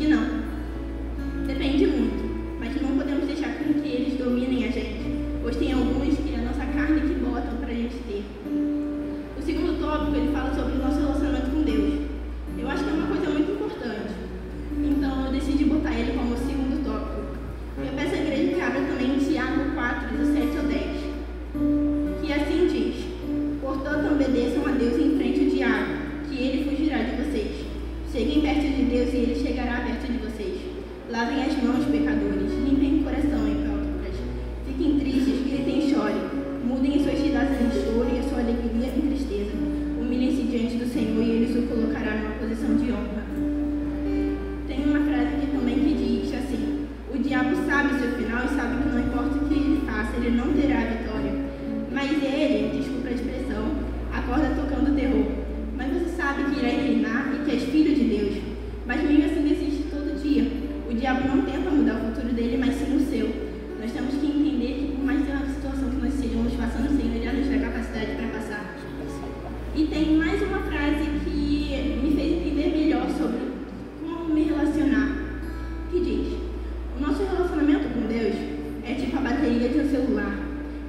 não. Depende muito, mas não podemos deixar com que eles dominem a gente, pois tem alguns que é a nossa carne que botam para a gente ter. O segundo tópico, ele fala sobre o nosso relacionamento com Deus. Eu acho que é uma coisa muito importante, então eu decidi botar ele como o segundo tópico. Eu peço à igreja que abra também Tiago 4, do 7 ao 10, que assim diz: portanto, obedeçam a Deus em frente ao diabo, que ele fugirá de vocês. Cheguem perto de Deus e ele chegará perto de vocês. Lavem as mãos, pecadores, limpem o coração, hipócritas. Fiquem tristes, gritem e chorem. Mudem suas risadas em choro e a sua alegria em tristeza. Humilhem-se diante do Senhor e ele os colocará numa posição de honra. Tem uma frase aqui também que diz assim: o diabo sabe o seu final e sabe que não importa o que ele faça, ele não terá a vitória. Mas ele, desculpa a expressão, acorda tocando terror. Mas você sabe que irá reinar e que és filho de Deus. Mas mesmo assim desiste todo dia. O diabo não tenta mudar o futuro dele, mas sim o seu. Nós temos que entender que por mais de uma situação que nós estejamos passando, o Senhor já nos dá capacidade para passar. E tem mais uma frase que me fez entender melhor sobre como me relacionar, que diz: o nosso relacionamento com Deus é tipo a bateria de um celular.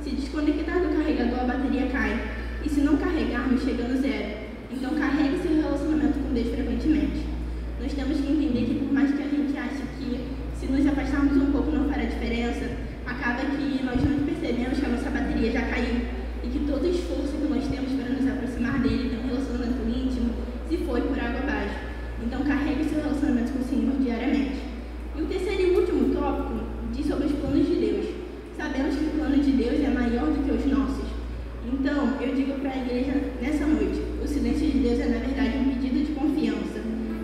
Se desconectar do carregador, a bateria cai. E se não carregarmos, chega no zero. Então carregue seu relacionamento com Deus frequentemente. Nós temos que entender que por mais que a gente ache que se nos afastarmos um pouco não fará diferença, acaba que nós não percebemos que a nossa bateria já caiu e que todo o esforço que nós temos para nos aproximar dele, ter um relacionamento íntimo, se foi por água abaixo. Então carregue seu relacionamento com o Senhor diariamente. E o terceiro e último tópico diz sobre os planos de Deus. Sabemos que o plano de Deus é maior do que os nossos. Então, eu digo para a igreja nessa noite: o silêncio de Deus é, na verdade, um pedido de confiança,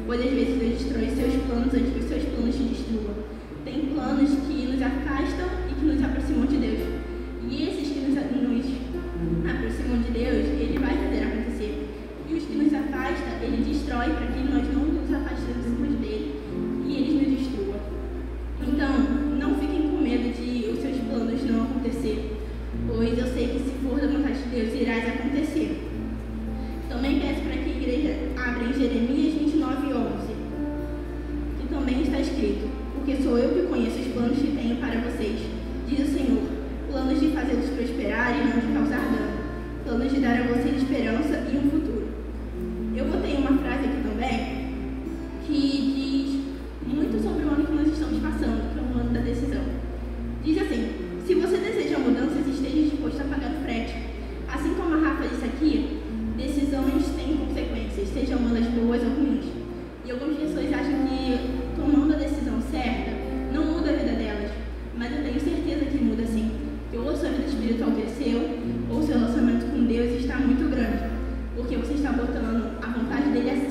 pois às vezes Deus destrói seus planos antes que os seus planos te destruam. Tem planos que nos afastam e que nos aproximam de Deus. E esses que nos aproximam de Deus, Ele vai fazer acontecer. E os que nos afastam, Ele destrói para que nós não nos afastemos dele e eles nos destruam. Então, não fiquem com medo de os seus planos não acontecer, pois eu sei que se for da vontade de Deus, irá acontecer. Também peço para que a igreja abra em Jeremias 29:11, que também está escrito: porque sou eu que conheço os planos que tenho para vocês, diz o Senhor, planos de fazê-los prosperar e não de causar dano, planos de dar a vocês esperança e um futuro. Eu botei uma frase aqui também que diz muito sobre o ano que nós estamos passando, que é o ano da decisão. Diz assim: se você deseja mudanças, esteja disposto a pagar o frete. Assim como a Rafa disse aqui, decisões têm consequências, sejam elas boas ou ruins. E algumas pessoas acham que tomando a decisão certa não muda a vida delas, mas eu tenho certeza que muda sim. Que ou sua vida espiritual cresceu, ou seu relacionamento com Deus está muito grande, porque você está botando a vontade dele acima